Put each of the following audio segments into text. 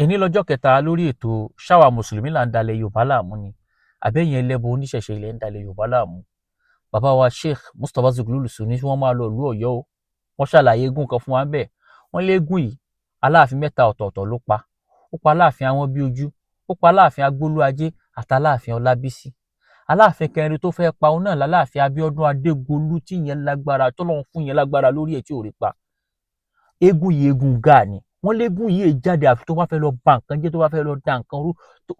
Èní lọ́jọ́ kẹta lórí ètò ṣáwa mùsùlùmí là ń dalẹ̀ Yorùbá láàmú ni àbẹ́yìn ẹlẹ́bọ oníṣẹ̀ṣe ilẹ̀ ń dalẹ̀ Yorùbá láàmú. Bàbá wa Sheikh Mustapha Zughlulu Suni tí wọ́n máa lọ ìlú Ọ̀yọ́ o, wọ́n ṣàlàyé eégún kan fún wa bẹ́ẹ̀. Wọ́n léégún yìí aláàfin mẹ́ta ọ̀tọ̀ọ̀tọ̀ ló pa. Ó pa aláàfin àwọn bí ojú, ó pa aláàfin agbólú ajé àti aláàfin ọlábísí. Aláàfin kẹrin tó fẹ́ pa òun náà láláàfin Abíọ́dún Adégolú tí yẹn lágbára tọ́lọ́run fún yẹn lágbára lórí ẹ̀ tí ò rí pa. Eégún yìí eégún Gáà ni. Wọ́n léégún yìí jáde àfi tó bá fẹ́ lọ ba nǹkan jẹ́, tó bá fẹ́ lọ da nǹkan rú.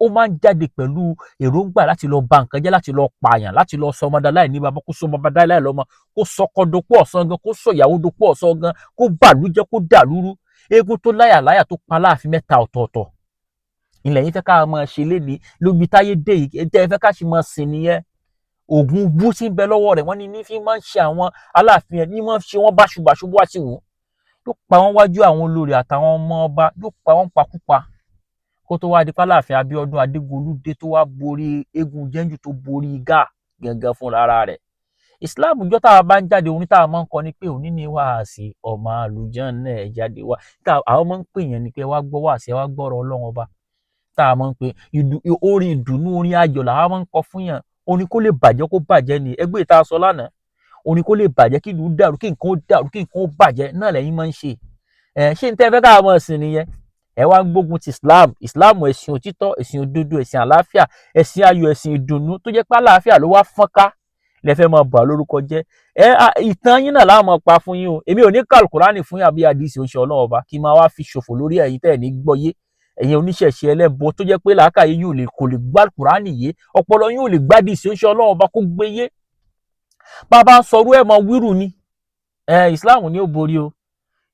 Ó máa ń jáde pẹ̀lú èròǹgbà láti lọ ba nǹkan jẹ́, láti lọ pààyàn, láti lọ sọ ọmọdé láì ní baba, kó sọ ọmọdé láì lọ́mọ, kó sọkọ dopó ọ̀sán gan, kó sọ ìyàwó dopó ọ̀sán gan, kó bàlújẹ́, kó dàlúrú. Eégún tó láyàláyà tó pa láàfin mẹ́ta ọ̀tọ̀ọ̀tọ̀. Ilẹ̀ yìí fẹ́ ká máa ṣe lénìí lóbi táyé dé yìí, tẹ́ ẹ fẹ́ ká ṣe máa sìn nìyẹn. Ògùn bú tí ń bẹ lọ́wọ́ rẹ̀, wọ́n ní fi máa ń ṣe àwọn aláàfin ẹ̀, ní máa ń ṣe wọ́n báṣubàṣu bó wá sí wù. Yóò pa wọ́n wájú àwọn olórí àtàwọn ọmọ ọba, yóò pa wọ́n pakúpa. Kó tó wá di pálàfin Abíọ́dún Adégolú dé tó wá borí eégún Jẹ́njù, tó borí Gáà gangan fúnra rẹ̀. Ìsìláàmù jọ́ táwa bá ń jáde, orin táwa máa ń kọ ni pé òní ni wáàsí ọmọ àlùjànnà ẹ̀ jáde wá. Àwọn máa ń pè yẹn ni pé wá gbọ́ wáàsí, wá gbọ́rọ̀ Ọlọ́run ọba. Táwa máa ń pè orin ìdùnnú, orin ayọ̀ làwa máa ń kọ fún yàn. Orin kó lè bàjẹ́ kó bàjẹ́ ni. Ẹgbẹ́ ìta sọ lánàá, orin kó lè bàjẹ́ kí ìlú dàrú, kí nǹkan ó dàrú, kí nǹkan ó bàjẹ́ náà lẹ́yìn máa ń ṣe. Ṣé n tẹ́ fẹ́ káwa máa sìn nìyẹn? Ẹ wá ń gbógun ti Islam. Islam ẹ̀sìn òtítọ́, ẹ̀sìn òdodo, ẹ̀sìn àlàáfíà, ẹ̀sìn ayọ̀, ẹ̀sìn ìdùnnú tó jẹ́ pé àlàáfíà ló wá fọ́nká lẹ fẹ́ máa bà lórúkọ jẹ́. Ìtàn yín náà la máa pa fún yín o. Èmi ò ní ka Al-Qur'ani fún yín àbí hadisi oṣù Ọlọ́run ọba kí n máa wá fi ṣòfò lórí ẹ̀yin tẹ́ ẹ̀ ní gbọ́yé. Ẹ̀yin oníṣẹ̀ṣe ẹlẹ́bọ tó jẹ́ pé làákàyè yín kò lè gbá Al-Qur'ani yé, ọpọlọ yín ò lè gbá hadisi oṣù Ọlọ́run ọba kó gbé yé. Bàbá ń sọrú ẹ̀ mọ wíru ni. Islam ni ó borí o.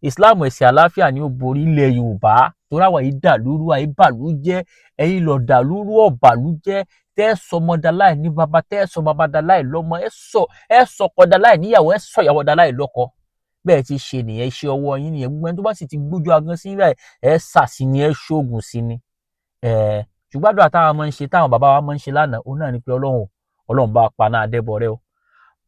Islam ẹ̀sìn àlàáfíà ni ó borí ilẹ̀ Yorùbá. Torí àwa yìí dàlúrú, àyè bàlújẹ́, ẹ̀yin lọ dàlúrú ọ̀bàlújẹ́, tẹ́ sọ ọmọdé láì ní baba, tẹ́ sọ baba dà láì lọ́mọ, ẹ sọ ọkọ dà láì níyàwó, ẹ sọ ìyàwó dà láì lọ́kọ. Bẹ́ẹ̀ ti ṣe nìyẹn, iṣẹ́ ọwọ́ yín nìyẹn. Gbogbo ẹni tó bá sì ti gbójú agan sí rẹ̀, ẹ sàsì ni, ẹ ṣoògùn sí ni. Ṣùgbọ́n àdúrà táwa máa ń ṣe, táwọn bàbá wa máa ń ṣe lánàá, òun náà ni pé Ọlọ́run bá pa náà dẹ́bọ̀ rẹ o.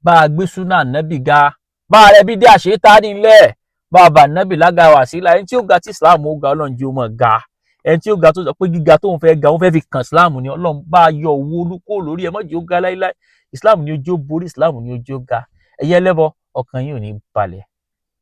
Bá a gbé súnà Ànábì ga, bá a rẹ bí dé àṣetánì ńlẹ̀, bá a bà Ànábì lága wà sí láyé tí ó ga tí Islam ó ga, Ọlọ́run jẹ́ ó mọ̀ ga. Ẹni tí ó ga tó sọ pé gíga tóun fẹ́ ga, ó fẹ́ fi kàn Islam ni, Ọlọ́run bá a yọ owó olúkó lórí ẹ, má jẹ́ ó ga láíláí. Islam ni ojú ó borí, Islam ni ojú ó ga. Ẹ̀yin ẹlẹ́bọ, ọkàn yín ò ní balẹ̀.